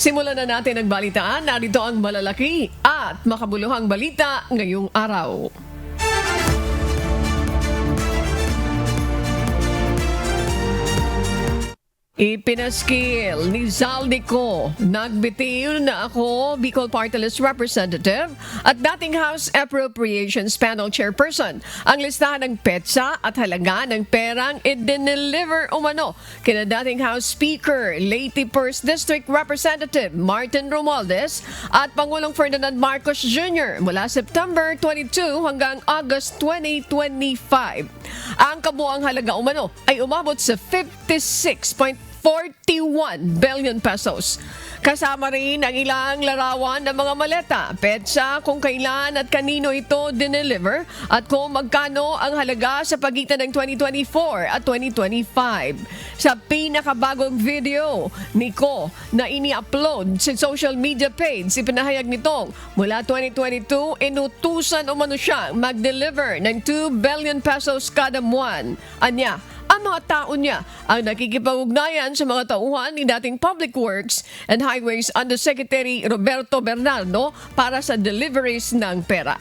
Simulan na natin ang balitaan. Narito ang malalaki at makabuluhang balita ngayong araw. Ipinaskil ni Zaldico, nagbitiw na ako Bicol Party List Representative at dating House Appropriations Panel Chairperson ang listahan ng petsa at halaga ng perang i-deliver umano kina dating House Speaker, Leyte 1st District Representative Martin Romualdez at Pangulong Ferdinand Marcos Jr. mula September 22 hanggang August 2025. Ang kabuang halaga umano ay umabot sa 56.41 billion pesos. Kasama rin ang ilang larawan ng mga maleta, petsa, kung kailan at kanino ito dineliver at kung magkano ang halaga sa pagitan ng 2024 at 2025. Sa pinakabagong video ni Ko na ini-upload sa social media page, ipinahayag nitong mula 2022, inutusan umano siyang mag-deliver ng 2 billion pesos kada buwan. Anya, ang mga tao niya ang nakikipag-ugnayan sa mga tauhan ni dating Public Works and Highways Undersecretary Roberto Bernardo para sa deliveries ng pera.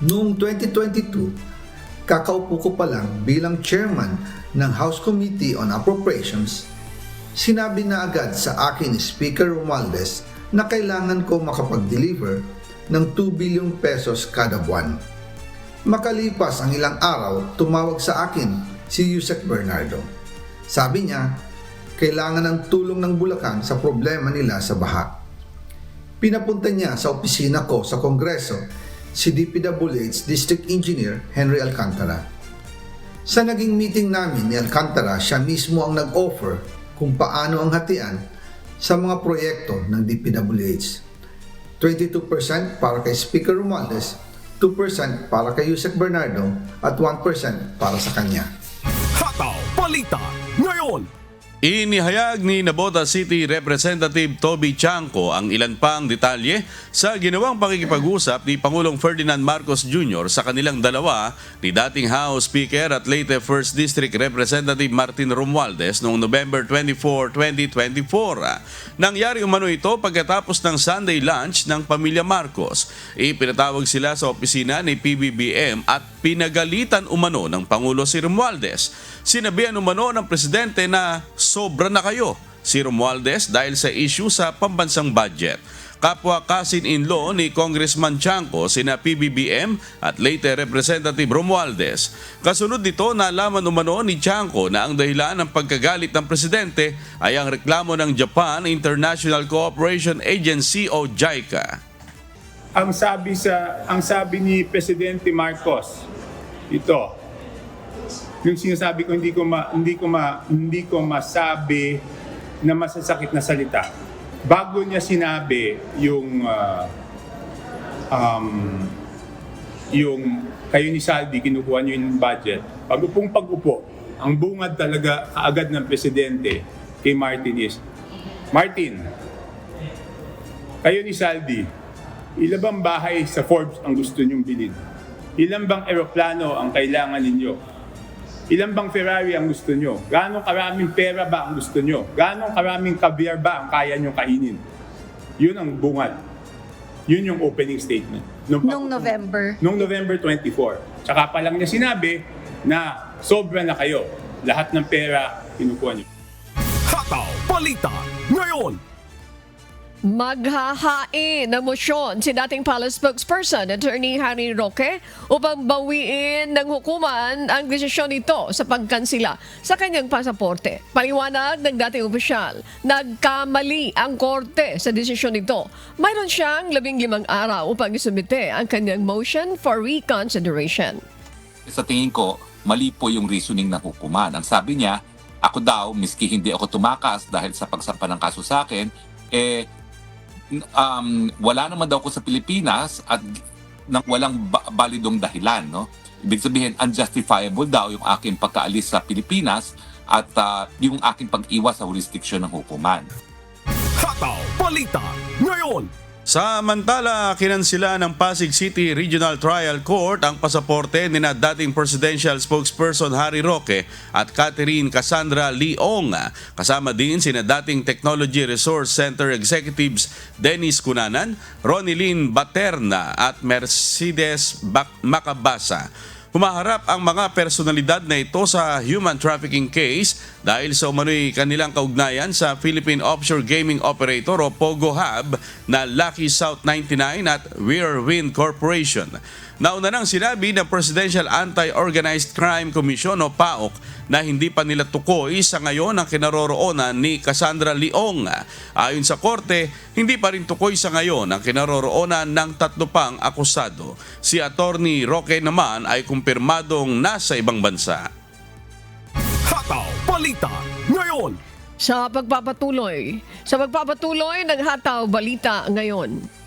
Noong 2022, kakaupo ko pa lang bilang chairman ng House Committee on Appropriations, sinabi na agad sa akin ni Speaker Romualdez na kailangan ko makapag-deliver ng 2 billion pesos kada buwan. Makalipas ang ilang araw, tumawag sa akin si Yusek Bernardo. Sabi niya, kailangan ng tulong ng Bulacan sa problema nila sa baha. Pinapunta niya sa opisina ko sa Kongreso si DPWH District Engineer Henry Alcantara. Sa naging meeting namin ni Alcantara, siya mismo ang nag-offer kung paano ang hatian sa mga proyekto ng DPWH. 22% para kay Speaker Romualdez, 2% para kay Yusek Bernardo at 1% para sa kanya. Hataw Balita ngayon! Inihayag ni Navotas City Representative Toby Chanco ang ilan pang detalye sa ginawang pakikipag-usap ni Pangulong Ferdinand Marcos Jr. sa kanilang dalawa ni dating House Speaker at Leyte 1st District Representative Martin Romualdez noong November 24, 2024. Nangyari umano ito pagkatapos ng Sunday lunch ng pamilya Marcos. Ipinatawag sila sa opisina ni PBBM at pinagalitan umano ng Pangulo si Romualdez. Sinabihan umano ng Presidente na sobra na kayo si Romualdez dahil sa issue sa pambansang budget. Kapwa cousin-in-law ni Congressman Chanco sina PBBM at Leyte Representative Romualdez. Kasunod nito, nalaman umano ni Chanco na ang dahilan ng pagkagalit ng Presidente ay ang reklamo ng Japan International Cooperation Agency o JICA. Ang sabi ni Presidente Marcos, ito, yung sinasabi ko hindi ko masabi na masasakit na salita. Bago niya sinabi yung kayo ni Saldi kinukuha niyo yung budget. Pag-upo, ang bungad talaga kaagad ng presidente kay Martin is, Martin, kayo ni Saldi, ilan bang bahay sa Forbes ang gusto niyong bilhin? Ilan bang eroplano ang kailangan ninyo? Ilan bang Ferrari ang gusto nyo? Ganong karaming pera ba ang gusto nyo? Ganong karaming caviar ba ang kaya nyo kainin? Yun ang bungad. Yun yung opening statement. Noong November. Noong November 24. Tsaka pa lang niya sinabi na sobra na kayo. Lahat ng pera, kinukuha nyo. Hataw Balita ngayon! Maghahain ng motion si dating Palace spokesperson Attorney Harry Roque upang bawiin ng hukuman ang desisyon nito sa pagkansila sa kanyang pasaporte. Paliwanag ng dating opisyal, nagkamali ang korte sa desisyon nito. Mayroon siyang 15 araw upang isumite ang kanyang motion for reconsideration. Sa tingin ko, mali po yung reasoning ng hukuman. Ang sabi niya, ako daw, miski hindi ako tumakas dahil sa pagsampa ng kaso sa akin, wala naman daw ako sa Pilipinas at nang walang balidong dahilan, no? Ibig sabihin, unjustifiable daw yung aking pagkaalis sa Pilipinas at yung aking pag-iwas sa jurisdiction ng hukuman. Hataw Balita ngayon! Samantala, kinansila ng Pasig City Regional Trial Court ang pasaporte ni na dating Presidential Spokesperson Harry Roque at Catherine Cassandra Leong. Kasama din sina dating Technology Resource Center Executives Dennis Cunanan, Ronilyn Baterna at Mercedes Macabasa. Humaharap ang mga personalidad na ito sa human trafficking case dahil sa umano'y kanilang kaugnayan sa Philippine Offshore Gaming Operator o POGO Hub na Lucky South 99 at Whirlwind Corporation. Nauna nang sinabi ng Presidential Anti-Organized Crime Commission o PAOC na hindi pa nila tukoy sa ngayon ang kinaroroonan ni Cassandra Leong. Ayon sa korte, hindi pa rin tukoy sa ngayon ang kinaroroonan ng 3 pang akusado. Si Attorney Roque naman ay kumpirmadong nasa ibang bansa. Hataw Balita ngayon. Sa pagpapatuloy ng Hataw Balita ngayon,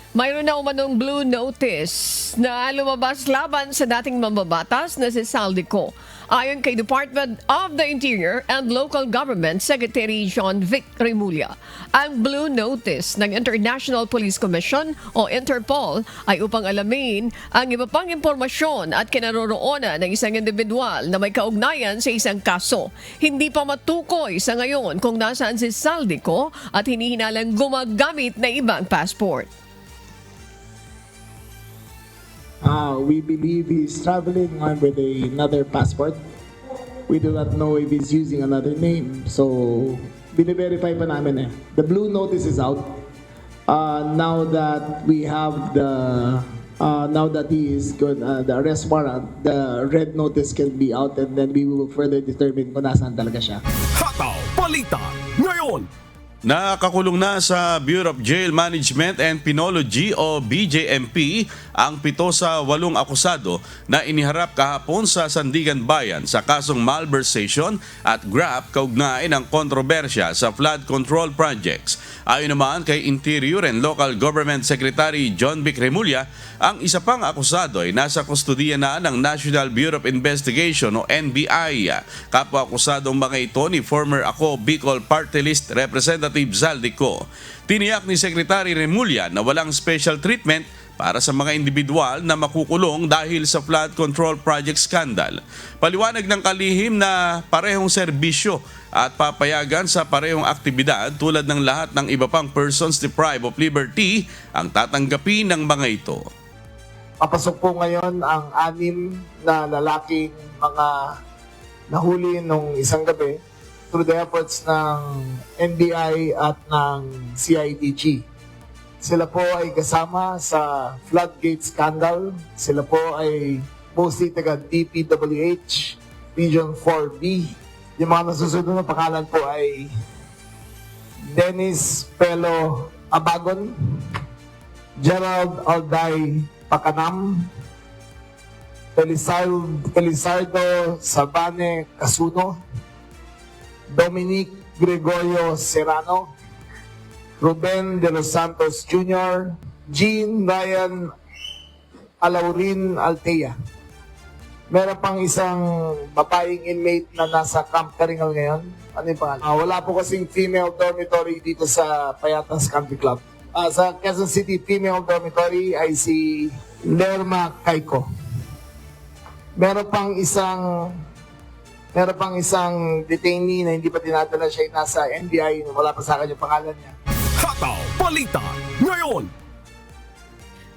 mayroon na umanong blue notice na lumabas laban sa dating mambabatas na si Saldico. Ayon kay Department of the Interior and Local Government Secretary John Vic Remulla, ang blue notice ng International Police Commission o Interpol ay upang alamin ang iba pang impormasyon at kinaroroonan ng isang individual na may kaugnayan sa isang kaso. Hindi pa matukoy sa ngayon kung nasaan si Saldico at hinihinalang gumagamit na ibang passport. We believe he's traveling on with another passport. We do not know if he's using another name. So, bine-verify pa namin eh. The blue notice is out. Now that we have now that he is good, the arrest warrant, the red notice can be out and then we will further determine kung nasaan talaga siya. Hataw Balita ngayon. Nakakulong na sa Bureau of Jail Management and Penology o BJMP ang 7 sa 8 akusado na iniharap kahapon sa Sandigan Bayan sa kasong malversation at graft kaugnay ng kontrobersya sa flood control projects. Ayon naman kay Interior and Local Government Secretary John Vic Remulla, ang isa pang akusado ay nasa kustudiya na ng National Bureau of Investigation o NBI. Kapwa-akusadong mga ito ni former Ako Bicol Party List Representative Saldico. Tiniyak ni Secretary Remulla na walang special treatment para sa mga individual na makukulong dahil sa flood control project scandal. Paliwanag ng kalihim na parehong serbisyo at papayagan sa parehong aktibidad tulad ng lahat ng iba pang persons deprived of liberty ang tatanggapin ng mga ito. Papasok po ngayon ang 6 na lalaking mga nahuli nung isang gabi through the efforts ng NBI at ng CIDG. Sila po ay kasama sa floodgate scandal. Sila po ay mostly taga DPWH, Region 4B. Yung mga nasusunod na pangalan po ay Dennis Pelo Abagon, Gerald Alday Pacanam, Felizardo Sabane Casuno, Dominic Gregorio Serrano, Ruben de los Santos Jr., Jean Ryan Alaurin Altea. Meron pang isang babaeng inmate na nasa Camp Karingal ngayon. Ano yung pangalan? Wala po kasing female dormitory dito sa Payatas Country Club. Sa Quezon City, female dormitory ay si Lerma Caico. Meron pang isang detainee na hindi pa dinadala siya, nasa NBI, wala pa sa akin yung pangalan niya. Hataw Balita ngayon.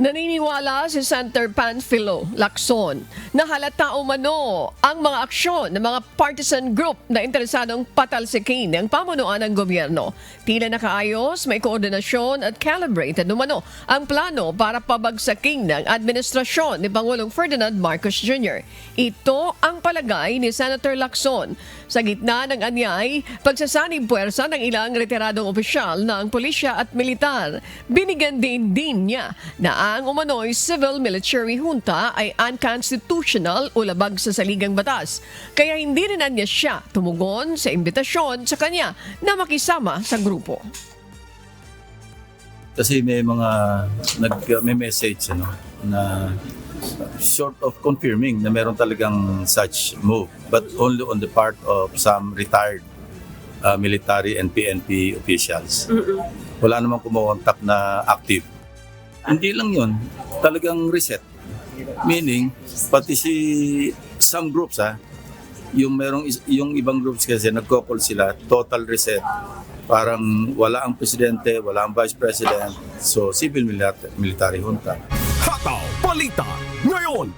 Naniniwala si Senator Panfilo Lacson na halata umano ang mga aksyon ng mga partisan group na interesadong patalsikin ng pamunuan ng gobyerno. Tila nakaayos, may koordinasyon at calibrated umano ang plano para pabagsakin ng administrasyon ni Pangulong Ferdinand Marcos Jr. Ito ang palagay ni Senator Lacson sa gitna ng anyay pagsasanib puwersa ng ilang retiradong opisyal ng pulisya at militar. Binigyan din niya na ang umano'y civil-military junta ay unconstitutional o labag sa saligang batas. Kaya hindi rin niya siya tumugon sa imbitasyon sa kanya na makisama sa grupo. Kasi may mga may message na sort of confirming na meron talagang such move, but only on the part of some retired military and PNP officials. Wala namang kumontak na active. Hindi lang yun. Talagang reset. Meaning, pati some groups yung ibang groups kasi nagko-call sila total reset. Parang wala ang presidente, wala ang vice president. So, civil military junta. Hataw Balita ngayon.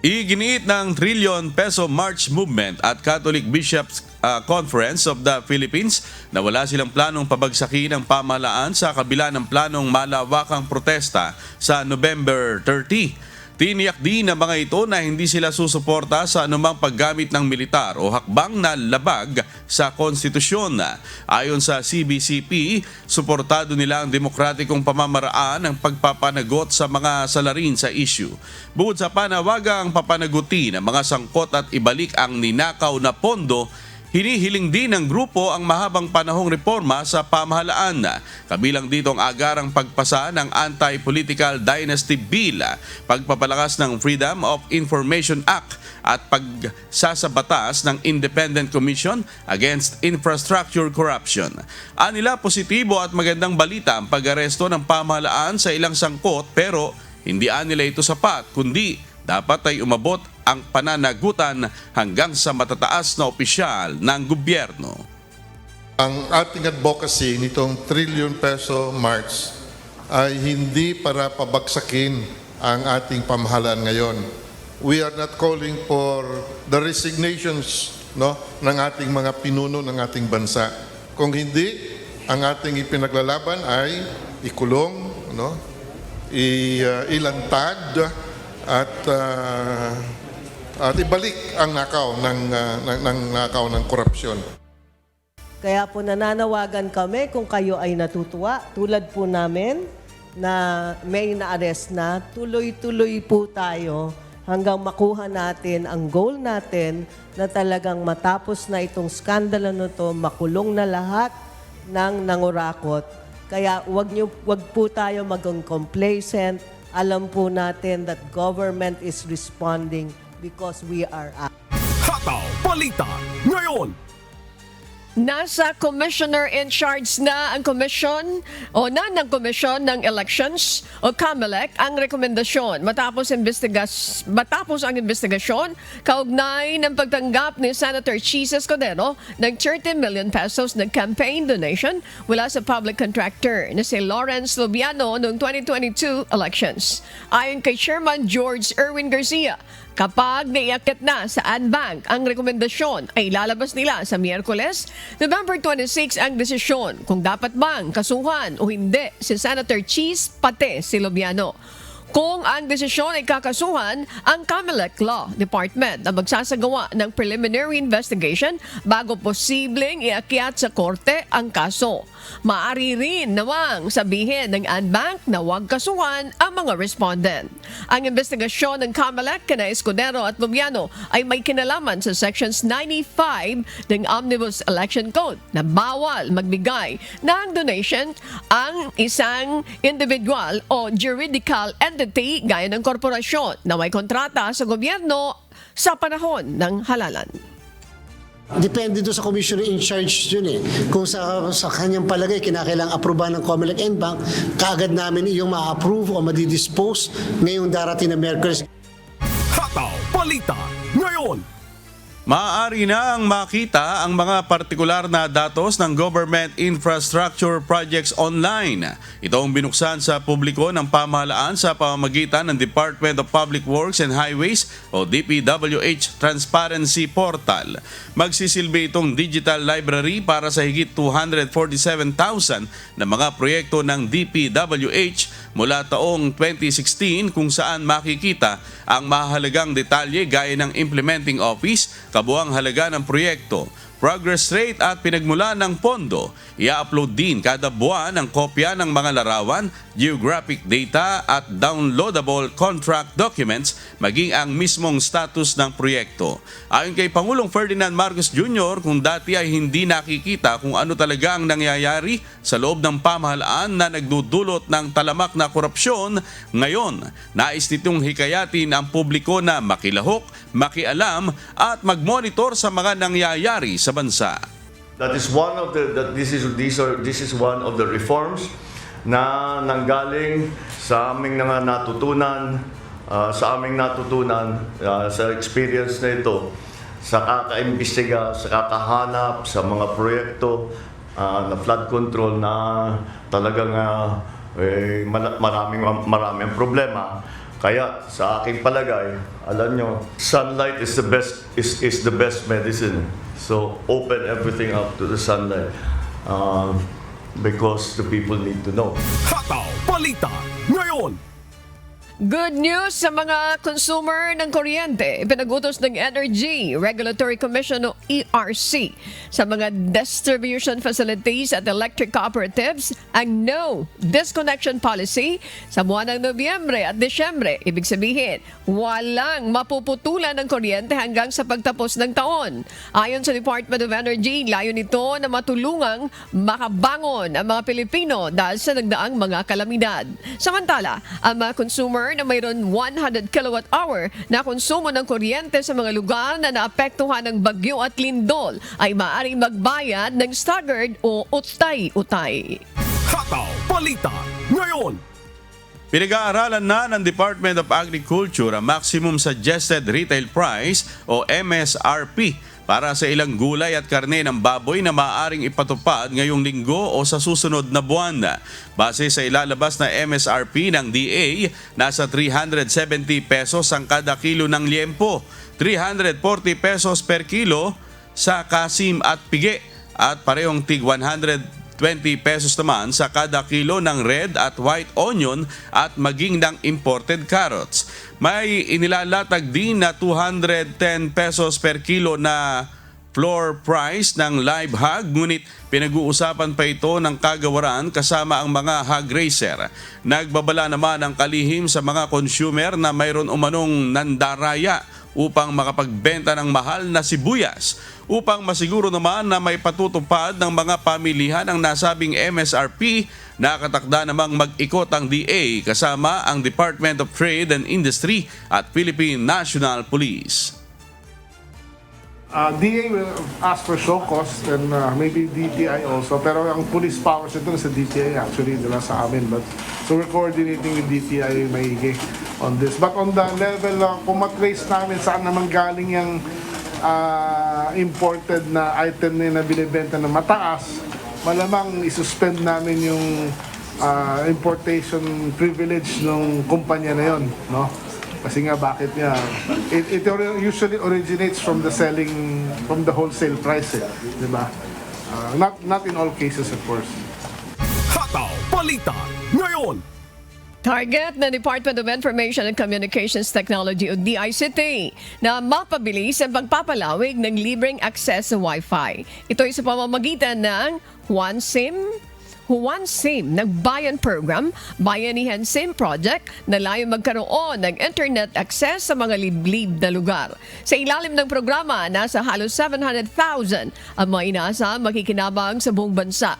Iginiit ng trilyon peso March Movement at Catholic Bishops Conference of the Philippines na wala silang planong pabagsakin ang pamahalaan sa kabila ng planong malawakang protesta sa November 30. Tiniyak din ng mga ito na hindi sila susuporta sa anumang paggamit ng militar o hakbang na labag sa konstitusyon. Ayon sa CBCP, suportado nila ang demokratikong pamamaraan ng pagpapanagot sa mga salarin sa issue. Bukod sa panawagang papanagutin ang mga sangkot at ibalik ang ninakaw na pondo, hinihiling din ng grupo ang mahabang panahong reforma sa pamahalaan. Kabilang dito ang agarang pagpasa ng Anti-Political Dynasty Bill, pagpapalakas ng Freedom of Information Act at pagsasabatas ng Independent Commission Against Infrastructure Corruption. Anila positibo at magandang balita ang pag-aresto ng pamahalaan sa ilang sangkot pero hindi anila ito sapat kundi dapat ay umabot ang pananagutan hanggang sa matataas na opisyal ng gobyerno. Ang ating advocacy nitong trillion peso march ay hindi para pabagsakin ang ating pamahalaan ngayon. We are not calling for the resignations ng ating mga pinuno ng ating bansa. Kung hindi, ang ating ipinaglalaban ay ikulong, ilantad, at ibalik ang nakaw ng korupsyon. Kaya po nananawagan kami kung kayo ay natutuwa, tulad po namin na may na-arrest na, tuloy-tuloy po tayo hanggang makuha natin ang goal natin na talagang matapos na itong skandalo na to, makulong na lahat ng nangurakot. Kaya wag po tayo maging complacent. Alam po natin that government is responding because we are Hataw Balita ngayon. Nasa commissioner in charge na ang komisyon ng Komisyon ng Elections o COMELEC ang rekomendasyon matapos ang investigasyon kaugnay ng pagtanggap ni Senator Chis Escudero ng 30 million pesos na campaign donation mula sa public contractor na si Lawrence Lubiano noong 2022 elections. Ayon kay Chairman George Erwin Garcia, kapag naiakit na sa AdBank ang rekomendasyon ay lalabas nila sa Miyerkules, November 26 ang desisyon kung dapat bang kasuhan o hindi si Senator Chis pati si Lubiano. Kung ang desisyon ay kakasuhan, ang COMELEC Law Department na magsasagawa ng preliminary investigation bago posibleng iakyat sa korte ang kaso. Maaari rin namang sabihin ng AdBank na huwag kasuhan ang mga respondent. Ang investigasyon ng COMELEC kina Escudero at Lubiano ay may kinalaman sa Sections 95 ng Omnibus Election Code na bawal magbigay ng donation ang isang individual o juridical entity gaya ng korporasyon na may kontrata sa gobyerno sa panahon ng halalan. Depende doon sa commissioner in charge yun eh. Kung sa kanyang palagay, kinakailangang aprobahan ng COMELEC and Bank, kaagad namin iyong ma-approve o madidispose ngayong darating na Merkules. Hataw Balita ngayon. Maaari na ang makita ang mga partikular na datos ng government infrastructure projects online. Ito ang binuksan sa publiko ng pamahalaan sa pamamagitan ng Department of Public Works and Highways o DPWH Transparency Portal. Magsisilbi itong digital library para sa higit 247,000 na mga proyekto ng DPWH mula taong 2016 kung saan makikita ang mahalagang detalye gaya ng implementing office, kabuang halaga ng proyekto, progress rate at pinagmulan ng pondo. I-upload din kada buwan ang kopya ng mga larawan, geographic data at downloadable contract documents maging ang mismong status ng proyekto. Ayon kay Pangulong Ferdinand Marcos Jr., kung dati ay hindi nakikita kung ano talaga ang nangyayari sa loob ng pamahalaan na nagdudulot ng talamak na korupsyon, ngayon nais nitong hikayatin ang publiko na makilahok, makialam at magmonitor sa mga nangyayari sa bansa. That is one of this is one of the reforms na nanggaling sa aming natutunan sa experience na ito, sa kakaimbestiga, sa kakahanap sa mga proyekto na flood control na talagang maraming problema. Kaya sa aking palagay, alam nyo, sunlight is the best medicine. So open everything up to the sunlight because the people need to know. Hataw Balita ngayon. Good news sa mga consumer ng kuryente. Ipinag-utos ng Energy Regulatory Commission o ERC sa mga distribution facilities at electric cooperatives ang no disconnection policy sa buwan ng Nobyembre at Desyembre. Ibig sabihin, walang mapuputulan ng kuryente hanggang sa pagtapos ng taon. Ayon sa Department of Energy, layo nito na matulungang makabangon ang mga Pilipino dahil sa nagdaang mga kalamidad. Samantala, ang mga consumer na mayroon 100 kilowatt-hour na konsumo ng kuryente sa mga lugar na naapektuhan ng bagyo at lindol ay maaaring magbayad ng staggered o utay-utay. Hataw Balita ngayon. Pinag-aaralan na ng Department of Agriculture ang Maximum Suggested Retail Price o MSRP para sa ilang gulay at karne ng baboy na maaaring ipatupad ngayong linggo o sa susunod na buwan. Base sa ilalabas na MSRP ng DA, nasa 370 pesos ang kada kilo ng liempo, 340 pesos per kilo sa kasim at pigi at parehong tig 120 pesos naman sa kada kilo ng red at white onion at maging ng imported carrots. May inilalatag din na 210 pesos per kilo na floor price ng live hog, ngunit pinag-uusapan pa ito ng kagawaran kasama ang mga hog racer. Nagbabala naman ang kalihim sa mga consumer na mayroon umanong nandaraya upang makapagbenta ng mahal na sibuyas. Upang masiguro naman na may patutupad ng mga pamilihan ang nasabing MSRP, nakatakda namang mag-ikot ang DA kasama ang Department of Trade and Industry at Philippine National Police. DA will ask for show cost and maybe DTI also. Pero ang police powers ito sa DTI actually, dala sa amin. So we're coordinating with DTI maigi on this. But on the level, kung matrace namin saan naman galing yung imported na item na binibenta na mataas, malamang isuspend namin yung importation privilege ng kumpanya na yon, no? Kasi nga bakit niya? It usually originates from the wholesale price, di ba? Not in all cases, of course. Hataw Balita ngayon. Target ng Department of Information and Communications Technology o DICT na mapabilis ang pagpapalawig ng libreng access sa Wi-Fi. Ito ay sa pamamagitan ng Juan SIM ng Bayan Program, Bayanihan SIM Project na layong magkaroon ng internet access sa mga liblib na lugar. Sa ilalim ng programa, nasa halos 700,000 ang mga inaasahang makikinabang sa buong bansa.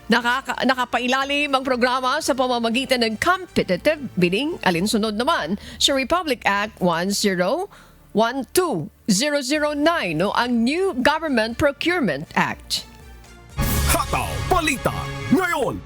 Nakapailalim ang programa sa pamamagitan ng competitive bidding, alinsunod naman sa Republic Act 1012009 o ang New Government Procurement Act. Hataw Balita ngayon.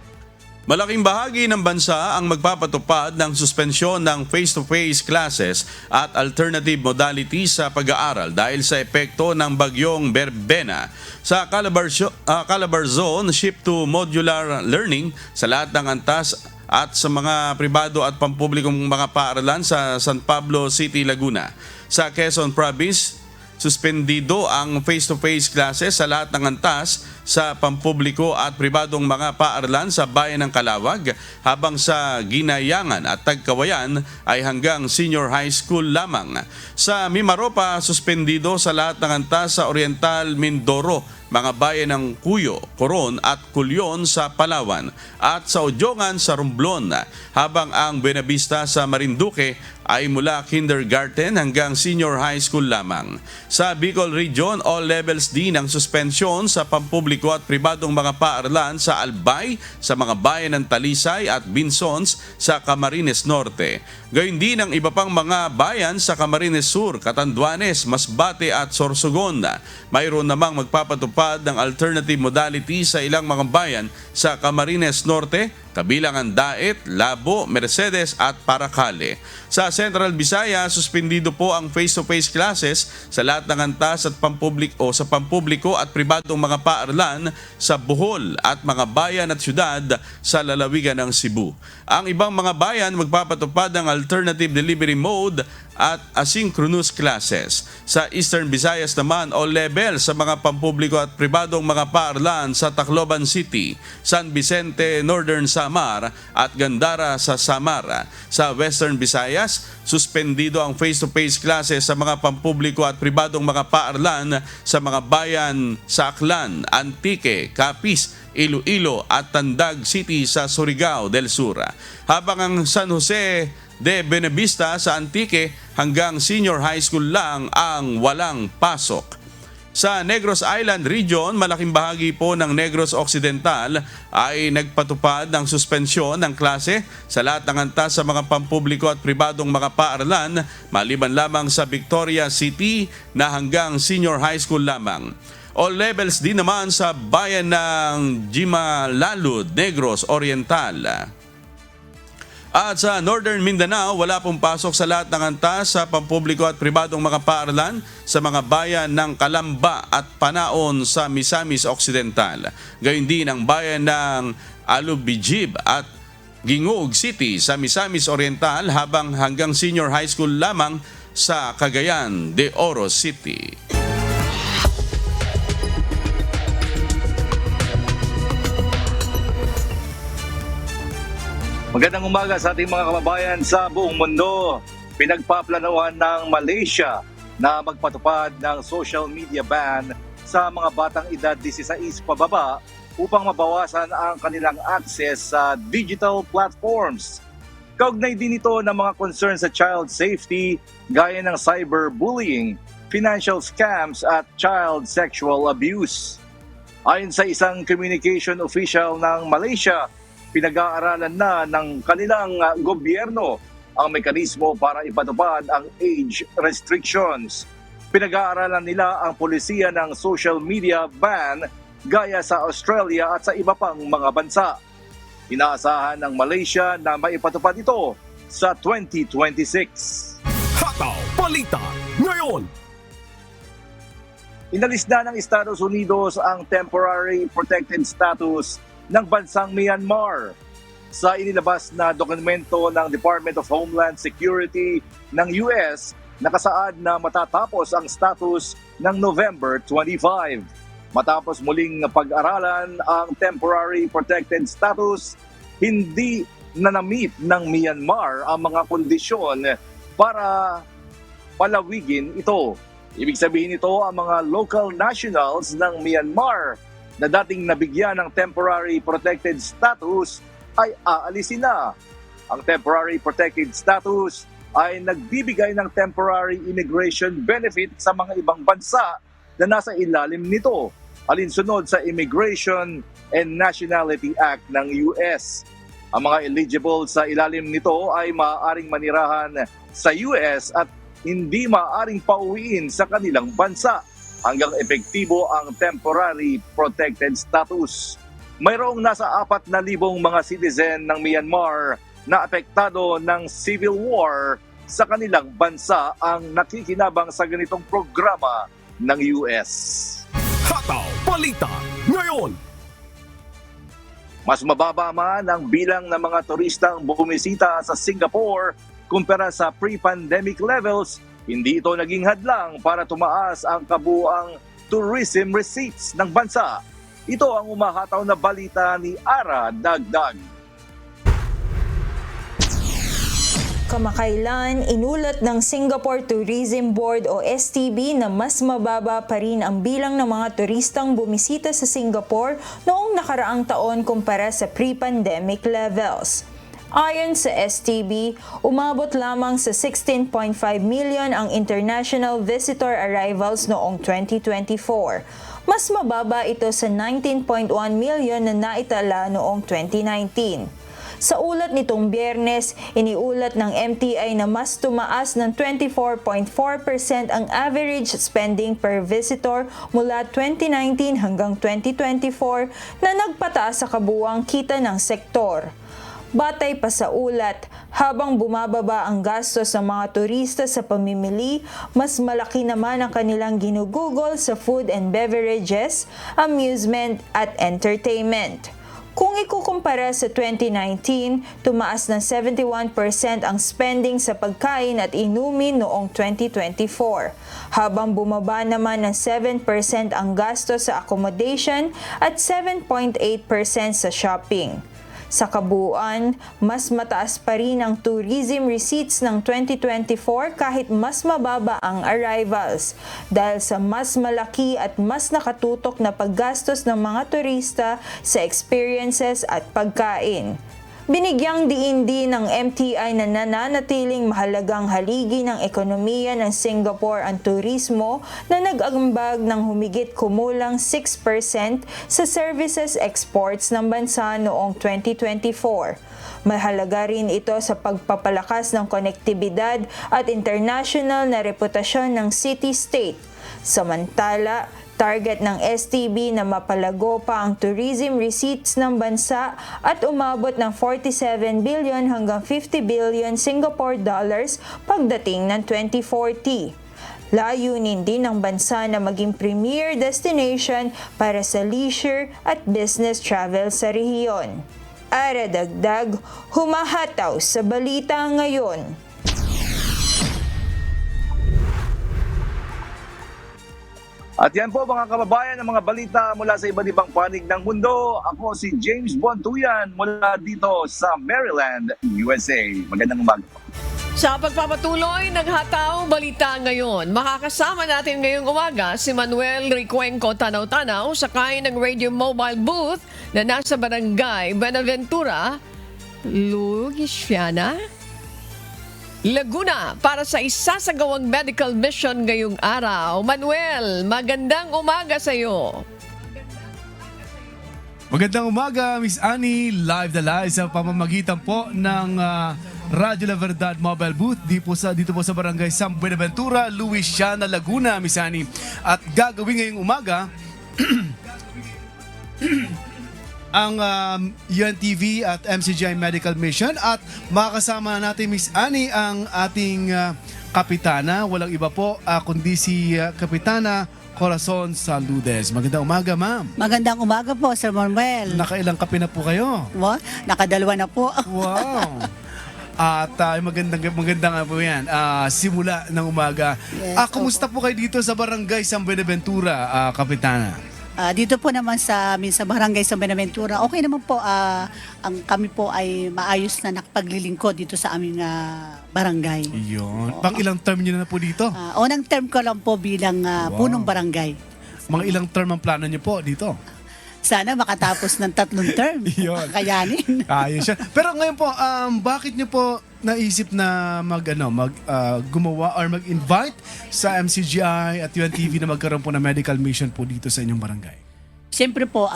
Malaking bahagi ng bansa ang magpapatupad ng suspensyon ng face-to-face classes at alternative modalities sa pag-aaral dahil sa epekto ng bagyong Berbena. Sa Calabar Zone, shift to modular learning sa lahat ng antas at sa mga pribado at pampublikong mga paaralan sa San Pablo City, Laguna. Sa Quezon Province, suspendido ang face-to-face classes sa lahat ng antas sa pampubliko at pribadong mga paaralan sa bayan ng Calawag, habang sa Ginayangan at Tagkawayan ay hanggang senior high school lamang. Sa Mimaropa, suspendido sa lahat ng antas sa Oriental Mindoro, mga bayan ng Cuyo, Coron at Culyon sa Palawan, at sa Udyogan sa Romblon, habang ang Buenavista sa Marinduque ay mula kindergarten hanggang senior high school lamang. Sa Bicol Region, all levels din ang suspensyon sa pampubliko at pribadong mga paaralan sa Albay, sa mga bayan ng Talisay at Binsons sa Camarines Norte. Gayun din ang iba pang mga bayan sa Camarines Sur, Catanduanes, Masbate at Sorsogon. Mayroon namang magpapatupad ng alternative modality sa ilang mga bayan sa Camarines Norte, kabilang ang Daet, Labo, Mercedes at Paracale. Sa Central Visayas, suspendido po ang face-to-face classes sa lahat ng antas at pampubliko at pribadong mga paaralan sa Bohol at mga bayan at syudad sa lalawigan ng Cebu. Ang ibang mga bayan magpapatupad ng alternative delivery mode at asynchronous classes. Sa Eastern Visayas naman, all level sa mga pampubliko at pribadong mga paaralan sa Tacloban City, San Vicente, Northern Samar at Gandara sa Samar. Sa Western Visayas, suspendido ang face-to-face classes sa mga pampubliko at pribadong mga paaralan sa mga bayan sa Aklan, Antique, Capiz, Iloilo at Tandag City sa Surigao del Sur. Habang ang San Jose de Benavista sa Antique hanggang senior high school lang ang walang pasok. Sa Negros Island Region, malaking bahagi po ng Negros Occidental ay nagpatupad ng suspensyon ng klase sa lahat ng antas sa mga pampubliko at pribadong mga paaralan, maliban lamang sa Victoria City na hanggang senior high school lamang. All levels din naman sa bayan ng Jimalalud, Negros Oriental. At sa Northern Mindanao, wala pong pasok sa lahat ng antas sa pampubliko at pribadong mga paaralan sa mga bayan ng Calamba at Panaon sa Misamis Occidental. Gayun din ang bayan ng Alubijib at Gingog City sa Misamis Oriental, habang hanggang senior high school lamang sa Cagayan de Oro City. Magandang umaga sa ating mga kababayan sa buong mundo. Pinagpaplanuhan ng Malaysia na magpatupad ng social media ban sa mga batang edad 16 pababa upang mabawasan ang kanilang access sa digital platforms. Kaugnay din ito ng mga concern sa child safety gaya ng cyberbullying, financial scams at child sexual abuse. Ayon sa isang communication official ng Malaysia, pinag-aaralan na ng kanilang gobyerno ang mekanismo para ipatupad ang age restrictions. Pinag-aaralan nila ang polisiya ng social media ban gaya sa Australia at sa iba pang mga bansa. Inaasahan ng Malaysia na maipatupad ito sa 2026. Hataw Balita ngayon. Inalis na ng Estados Unidos ang temporary protected status ng bansang Myanmar. Sa inilabas na dokumento ng Department of Homeland Security ng US, nakasaad na matatapos ang status ng November 25. Matapos muling pag-aralan ang temporary protected status, hindi na-meet ng Myanmar ang mga kondisyon para palawigin ito. Ibig sabihin nito, ang mga local nationals ng Myanmar na dating nabigyan ng temporary protected status ay aalisin na. Ang temporary protected status ay nagbibigay ng temporary immigration benefit sa mga ibang bansa na nasa ilalim nito, alinsunod sa Immigration and Nationality Act ng US. Ang mga eligible sa ilalim nito ay maaaring manirahan sa US at hindi maaaring pauwiin sa kanilang bansa hanggang epektibo ang temporary protected status. Mayroong nasa 4,000 mga citizen ng Myanmar na apektado ng civil war sa kanilang bansa ang nakikinabang sa ganitong programa ng US. Hataw Balita ngayon. Mas mababa man ang bilang ng mga turistang bumisita sa Singapore kumpara sa pre-pandemic levels, hindi ito naging hadlang para tumaas ang kabuuang tourism receipts ng bansa. Ito ang umahataw na balita ni Ara Dagdag. Kamakailan, inulat ng Singapore Tourism Board o STB na mas mababa pa rin ang bilang ng mga turistang bumisita sa Singapore noong nakaraang taon kumpara sa pre-pandemic levels. Ayon sa STB, umabot lamang sa 16.5 million ang international visitor arrivals noong 2024. Mas mababa ito sa 19.1 million na naitala noong 2019. Sa ulat nitong Biyernes, iniulat ng MTI na mas tumaas ng 24.4% ang average spending per visitor mula 2019 hanggang 2024 na nagpataas sa kabuuang kita ng sektor. Batay pa sa ulat, habang bumababa ang gastos ng mga turista sa pamimili, mas malaki naman ang kanilang ginugugol sa food and beverages, amusement at entertainment. Kung ikukumpara sa 2019, tumaas ng 71% ang spending sa pagkain at inumin noong 2024, habang bumaba naman ng 7% ang gastos sa accommodation at 7.8% sa shopping. Sa kabuuan, mas mataas pa rin ang tourism receipts ng 2024 kahit mas mababa ang arrivals dahil sa mas malaki at mas nakatutok na paggastos ng mga turista sa experiences at pagkain. Binigyang diin din ng MTI na nananatiling mahalagang haligi ng ekonomiya ng Singapore ang turismo na nag-ambag ng humigit kumulang 6% sa services exports ng bansa noong 2024. Mahalaga rin ito sa pagpapalakas ng konektibidad at international na reputasyon ng city-state. Samantala, target ng STB na mapalago pa ang tourism receipts ng bansa at umabot ng 47 billion hanggang 50 billion Singapore dollars pagdating ng 2040. Layunin din ng bansa na maging premier destination para sa leisure at business travel sa rehiyon. Ara dagdag, humahataw sa balita ngayon. At yan po mga kababayan, ang mga balita mula sa iba't ibang panig ng mundo. Ako si James Bontuyan mula dito sa Maryland, USA. Magandang umaga po. Sa pagpapatuloy ng Hataw Balita ngayon, makakasama natin ngayong umaga si Manuel Ricuenco Tanaw-Tanaw, sakay ng radio mobile booth na nasa Barangay Buenaventura, Louisiana, Laguna para sa isasagawang medical mission ngayong araw. Manuel, magandang umaga sa iyo. Magandang umaga, Miss Annie. Live na live sa pamamagitan po ng Radyo La Verdad Mobile Booth dito po sa Barangay San Buenaventura, Louisiana, Laguna, Miss Annie. At gagawin ngayong umaga ang UNTV at MCGI Medical Mission at makakasama natin Miss Annie ang ating kapitana, walang iba po kundi si Kapitana Corazon Saludes. Magandang umaga, ma'am. Magandang umaga po, Sir Manuel. Nakailang kape na po kayo? Nakadalawa na po. Wow. At magandang po yan. Simula ng umaga. Yes, kumusta po kayo dito sa Barangay San Buenaventura, Kapitana? Dito po naman sa Barangay San Buenaventura, okay naman po. Kami po ay maayos na nakapaglilingkod dito sa aming barangay. Yun. Pang ilang term nyo na po dito? Unang term ko lang po bilang punong barangay. Mga ilang term ang plano nyo po dito? Sana makatapos ng 3 term. Yun. Kayanin. Ayos siya. Pero ngayon po, bakit nyo po naisip na gumawa or mag-invite sa MCGI at UNTV na magkaroon po ng medical mission po dito sa inyong barangay? Siyempre po,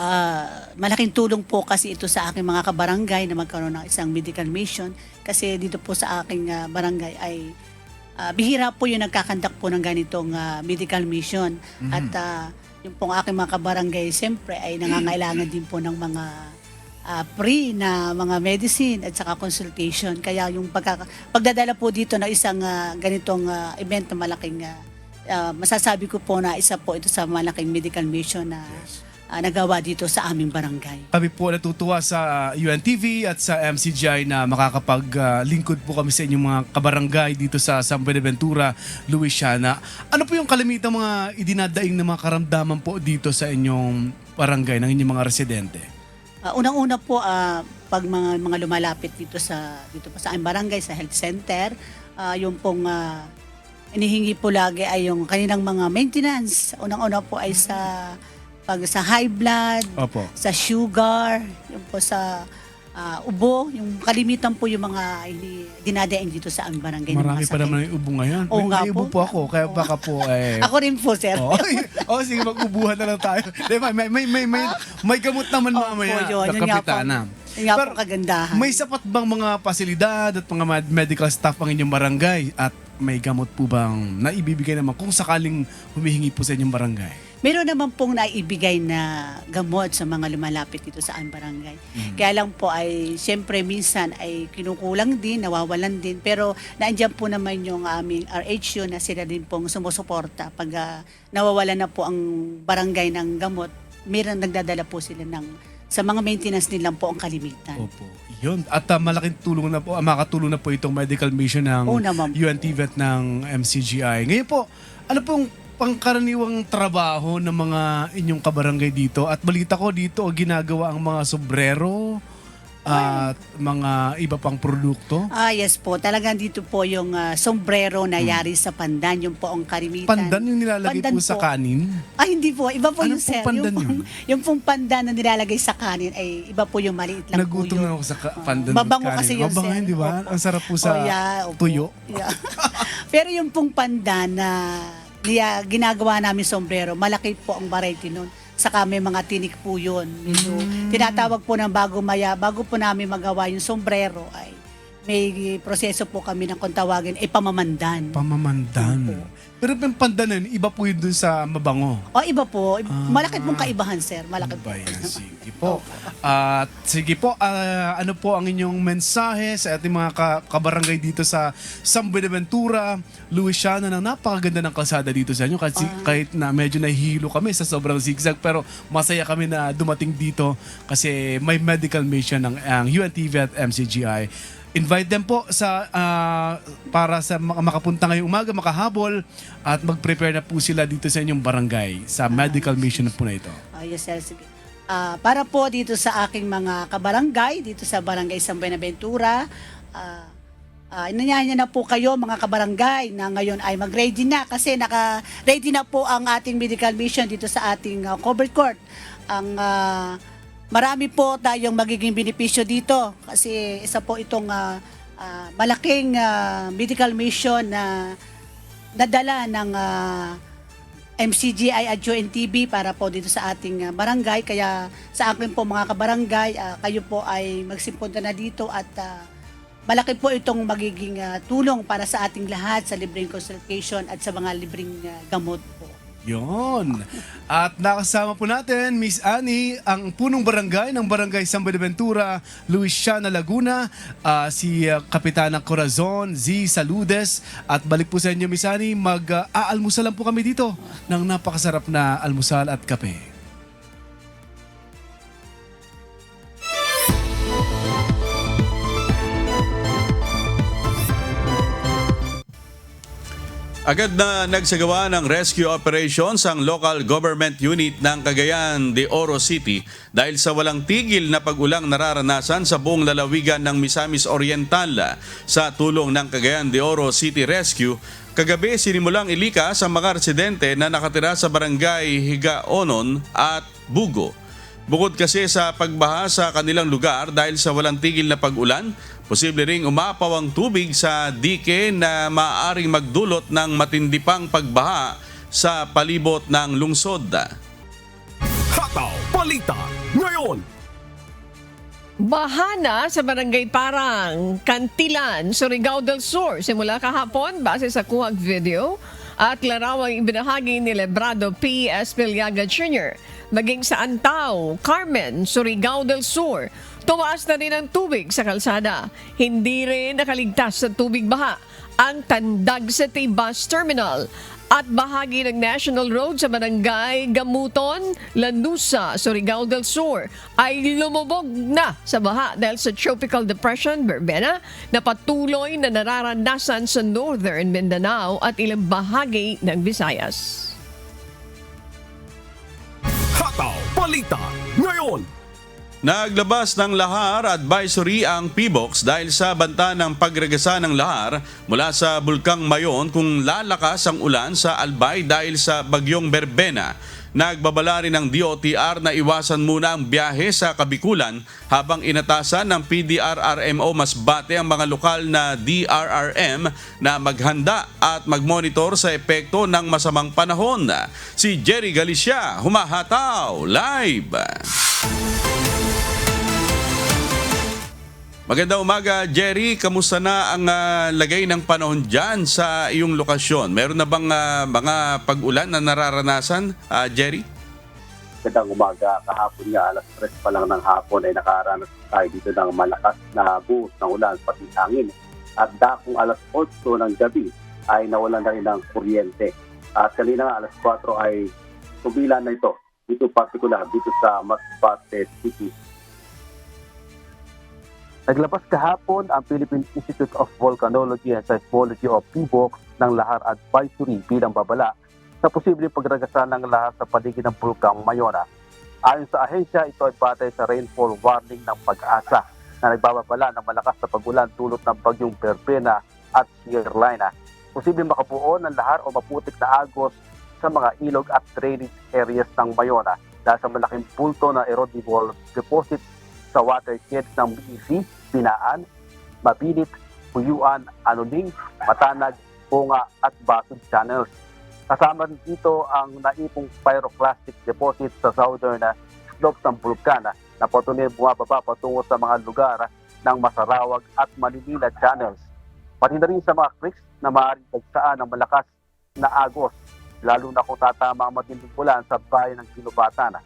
malaking tulong po kasi ito sa aking mga kabarangay na magkaroon ng isang medical mission. Kasi dito po sa aking barangay ay bihira po yung nagkakandak po ng ganitong medical mission. Mm-hmm. At yung pong aking mga kabarangay, siyempre ay nangangailangan din po ng mga free na mga medicine at saka consultation. Kaya yung pagdadala po dito ng isang ganitong event na malaking, masasabi ko po na isa po ito sa malaking medical mission na nagawa dito sa aming barangay. Kami po natutuwa sa UNTV at sa MCGI na makakapaglingkod po kami sa inyong mga kabarangay dito sa San Buenaventura, Louisiana. Ano po yung kalimitang mga idinadaing na mga karamdaman po dito sa inyong barangay ng inyong mga residente? Unang-una po, pag mga lumalapit dito po sa aming barangay, sa health center, yung pong inihingi po lagi ay yung kanilang mga maintenance. Unang-una po ay sa high blood, Opo. sa sugar, yung po sa ubo, yung kalimitan po yung mga dinadaing dito sa aming barangay. ng Marami mga pa sakit. naman yung ubo ngayon. Oo nga May ubo po ako, kaya baka po Ako rin po, sir. Sige, mag-ubuhan na lang tayo. May gamot naman mamaya. yun nga po. Kapitana. Yun nga po kagandahan. May sapat bang mga pasilidad at mga medical staff ang inyong barangay? At may gamot po bang naibibigay naman kung sakaling humihingi po sa inyong barangay? Meron naman pong naibigay na gamot sa mga lumalapit dito sa aming barangay. Kaya lang po ay, siyempre minsan ay kinukulang din, nawawalan din. Pero naandyan po naman yung aming RHU na sila din pong sumusuporta. Pag nawawalan na po ang barangay ng gamot, meron nagdadala po sila sa mga maintenance nilang po ang kalimitan. Opo. Yun. At malaking tulong na po, makatulong na po itong medical mission ng UNTVET ng MCGI. Ngayon po, ano pong pangkaraniwang trabaho ng mga inyong kabarangay dito? At balita ko dito, ginagawa ang mga sombrero at mga iba pang produkto. Yes po. Talagang dito po yung sombrero na yari sa pandan. Yung po ang karimitan. Pandan yung nilalagay Pandan po sa kanin? Hindi po. Iba po Ano yung po sir. pandan yun? Yung pong pandan na nilalagay sa kanin ay iba po yung maliit lang po Nagutom yun. na ako sa pandan. Mabango kanin. kasi yun, Mabango sir. yun, di ba? Ang sarap po sa opo. tuyo. Yeah. Pero yung pong pandan na ginagawa namin sombrero, malaki po ang variety nun. Saka may mga tinik po yun. Medyo tinatawag po ng bago po namin magawa yung sombrero ay may proseso po kami ng kung tawagin ay pamamandan. Pamamandan. Pero yung pandan na yun, iba po yun dun sa mabango. Iba po. Malaki pong kaibahan, sir. Malaki po. Sige po. Sige po, ano po ang inyong mensahe sa ating mga kabarangay dito sa San Buenaventura, Luisiana, na napakaganda ng kalsada dito sa inyo. Kahit na medyo nahihilo kami sa sobrang zigzag, pero masaya kami na dumating dito kasi may medical mission ng UNTVET MCGI. Invite them po para sa makapunta ngayong umaga, makahabol at mag-prepare na po sila dito sa inyong barangay sa medical mission po na ito. Yes, sir. Sige. Para po dito sa aking mga kabarangay, dito sa Barangay San Buenaventura, inanyahan na po kayo mga kabarangay na ngayon ay mag-ready na kasi naka-ready na po ang ating medical mission dito sa ating covered court. Marami po tayong magiging benepisyo dito kasi isa po itong malaking medical mission na nadala ng MCGI at UNTV para po dito sa ating barangay. Kaya sa akin po mga kabarangay, kayo po ay magsimpunta na dito at malaki po itong magiging tulong para sa ating lahat sa libreng consultation at sa mga libreng gamot po. Yon. At nakasama po natin Miss Annie, ang punong barangay ng Barangay San Buenaventura, Luisiana, Laguna, si Kapitana Corazon Z. Saludes. At balik po sa inyo Miss Annie, mag-aalmusal lang po kami dito ng napakasarap na almusal at kape. Agad na nagsagawa ng rescue operations ang local government unit ng Cagayan de Oro City dahil sa walang tigil na pag-ulang nararanasan sa buong lalawigan ng Misamis Oriental. Sa tulong ng Cagayan de Oro City Rescue, kagabi sinimulang ilikas ang mga residente na nakatira sa barangay Higaonon at Bugo. Bukod kasi sa pagbaha sa kanilang lugar dahil sa walang tigil na pag-ulan, posible ring umapaw ang tubig sa dike na maaaring magdulot ng matindi pang pagbaha sa palibot ng lungsod. Hataw Balita ngayon. Bahana sa barangay Parang, Cantilan, Surigao del Sur simula kahapon base sa kuhag video at larawang ibinahagi ni Lebrado P. Espiliaga Jr. Maging sa Antao, Carmen, Surigao del Sur, tumaas na rin ang tubig sa kalsada. Hindi rin nakaligtas sa tubig baha ang Tandag City Bus Terminal at bahagi ng National Road sa barangay Gamuton, Lanusa, Surigao del Sur ay lumubog na sa baha dahil sa Tropical Depression Verbena na patuloy na nararanasan sa Northern Mindanao at ilang bahagi ng Visayas. Hataw Balita ngayon. Naglabas ng lahar advisory ang PBOX dahil sa banta ng pagragasa ng lahar mula sa Bulkang Mayon kung lalakas ang ulan sa Albay dahil sa bagyong Verbena. Nagbabala rin ng DOTR na iwasan muna ang biyahe sa Kabikulan habang inatasan ng PDRRMO Masbate ang mga lokal na DRRM na maghanda at magmonitor sa epekto ng masamang panahon. Si Jerry Galicia, humahataw live. Magandang umaga, Jerry. Kamusta na ang lagay ng panahon dyan sa iyong lokasyon? Meron na bang mga pag-ulan na nararanasan, Jerry? Magandang umaga. Kahapon nga, alas 3 pa lang ng hapon ay nakaranas tayo dito ng malakas na buhos ng ulan pati hangin. At dakong alas 8 ng gabi ay nawalan na rin ng kuryente. At kanina nga, alas 4 ay tumila na ito. Dito partikular, dito sa Masbate City. Naglabas kahapon ang Philippine Institute of Volcanology and Seismology o PIVOC ng lahar advisory bilang babala sa posibleng pagragasan ng lahar sa paligid ng Bulkang Mayona. Ayon sa ahensya, ito ay batay sa rainfall warning ng Pag-asa na nagbababala ng malakas na pag-ulan dulot ng bagyong Perbena at Sierra Lina. Posibleng makabuo ng lahar o maputik na agos sa mga ilog at drainage areas ng Mayona dahil sa malaking pulto na erodible deposit sa watersheds ng BEC, Binaan, Mabinit, Puyuan, Anuling, Matanag, Bunga at Basud Channels. Kasama rin dito ang naipong pyroclastic deposit sa southern slopes ng Bulkana na patuloy bumababa patungo sa mga lugar ng Masarawag at Manila Channels. Pati na rin sa mga creeks na maaaring dagsaan ng malakas na agos, lalo na kung tatama ang matinding ulan sa bayan ng Ginubatan.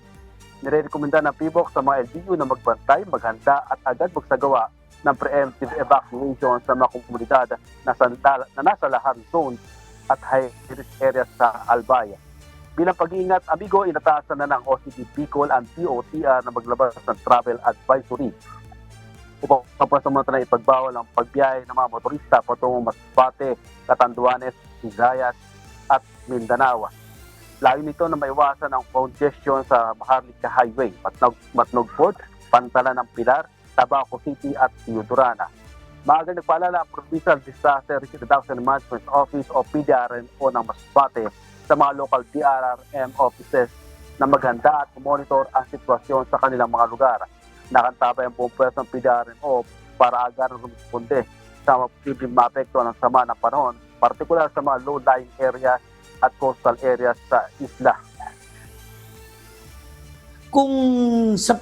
Nire-rekomenda ng PIVOC sa mga LGU na magbantay, maghanda at agad magsagawa ng preemptive evacuation sa mga komunidad na nasa lahar zone at high-risk areas sa Albay. Bilang pag-iingat, amigo, inatasan na ng OCD Bicol ang DOTR na maglabas ng travel advisory upang papasamantala na ipagbawal ang pagbiyahe ng mga motorista patungong Masbate, Catanduanes, Visayas at Mindanao. Layo nito na maiwasan ang congestion sa Maharlika Highway, Matnog Port, Pantala ng Pilar, Tabaco City at Teodorana. Maagang nagpaalala ang Provincial Disaster Risk Reduction Management Office o PDRMO ng Masbate sa mga local DRRM offices na maghanda at monitor ang sitwasyon sa kanilang mga lugar. Nakantabay ang buong pwesto ng PDRMO para agad rumisponde sa posibleng maapekto ng sama ng panahon, partikular sa mga low-lying areas at coastal areas sa isla. Kung sa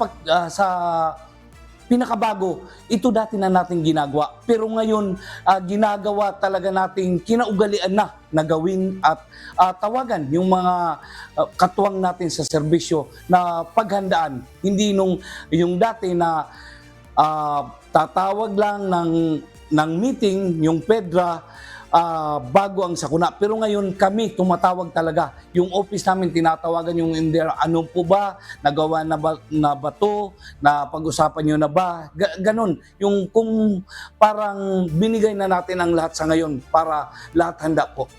pinakabago, ito dati na natin ginagawa. Pero ngayon, ginagawa talaga nating kinaugalian na gawin at tawagan yung mga katuwang natin sa serbisyo na paghandaan. Hindi yung dati na tatawag lang ng meeting, yung PEDRA, bago ang sakuna. Pero ngayon kami tumatawag talaga. Yung office namin tinatawagan yung ano po ba, nagawa na ba to, na pag-usapan nyo na ba, ganon. Yung kung parang binigay na natin ang lahat sa ngayon para lahat handa po.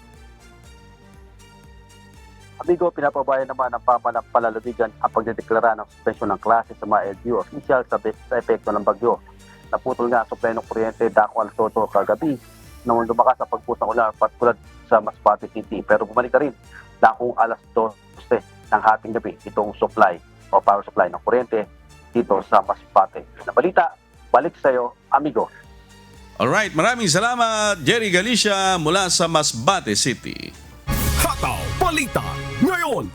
Amigo, pinapabayan naman ng palalamigan ang pagdedeklara ng suspension ng klase sa mga LGU official sa epekto ng bagyo. Naputol nga ang supply ng kuryente dako alas 8 kagabi nung lumakas ang pagputang ulan patulad sa Masbate City. Pero bumalik na rin dakong alas 12 ng hating gabi itong supply o power supply ng kuryente dito sa Masbate. Na balita, balik sa iyo, amigo. Alright, maraming salamat, Jerry Galicia mula sa Masbate City. Hataw Balita ngayon.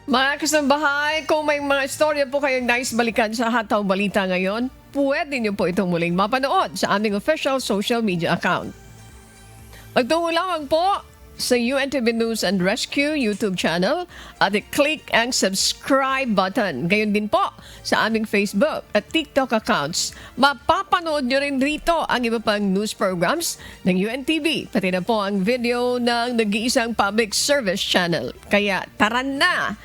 Mga kasambahay, kung may mga istorya po kayong nais balikan sa Hataw Balita ngayon, pwede niyo po itong muling mapanood sa aming official social media account. Magtungo lamang po sa UNTV News and Rescue YouTube channel at i-click ang subscribe button. Gayon din po sa aming Facebook at TikTok accounts. Mapapanood nyo rin rito ang iba pang news programs ng UNTV, pati na po ang video ng nag-iisang public service channel. Kaya tara na!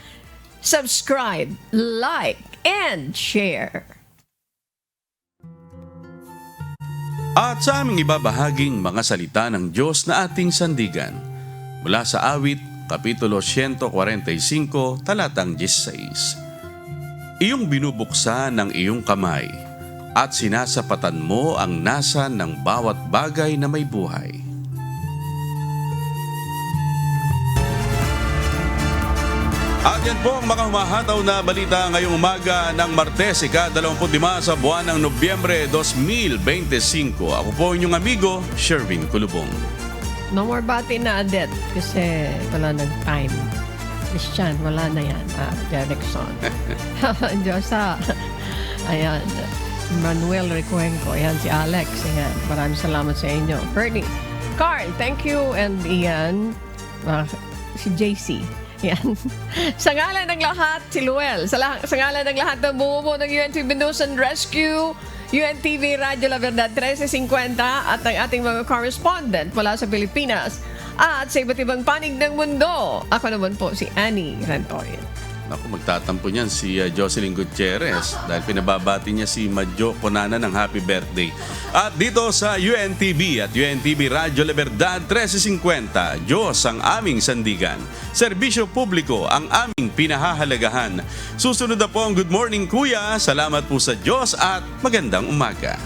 Subscribe, like, and share. At sa aming ibabahaging mga salita ng Diyos na ating sandigan, mula sa Awit, Kapitulo 145, talatang 16. Iyong binubuksan ng iyong kamay at sinasapatan mo ang nasa ng bawat bagay na may buhay. At yan po ang mga humahataw na balita ngayong umaga ng Martes, ika-25 sa buwan ng Nobyembre 2025. Ako po inyong amigo, Sherwin Kulubong. No more bati na, Adet, kasi wala ng time. Christian, wala na yan. Jerickson. Diyosa. Ayan. Manuel Recuenco. Ayan, si Alex. Ayan. Maraming salamat sa inyo. Bernie. Carl, thank you. And Ian. Si JC. Yan. Sa ngalan ng lahat, si Luel. Sa ngalan ng lahat ng bumubuo ng UNTV News and Rescue, UNTV Radyo La Verdad 1350 at ang ating mga correspondent mula sa Pilipinas at sa iba't ibang panig ng mundo. Ako naman po si Annie Rentoy. Naku, magtatampo niyan si Jocelyn Gutierrez dahil pinababati niya si Madjo Conana ng happy birthday. At dito sa UNTV at UNTV Radyo La Verdad 1350, Diyos ang aming sandigan. Serbisyo publiko ang aming pinahahalagahan. Susunod na po ang Good Morning Kuya. Salamat po sa Diyos at magandang umaga.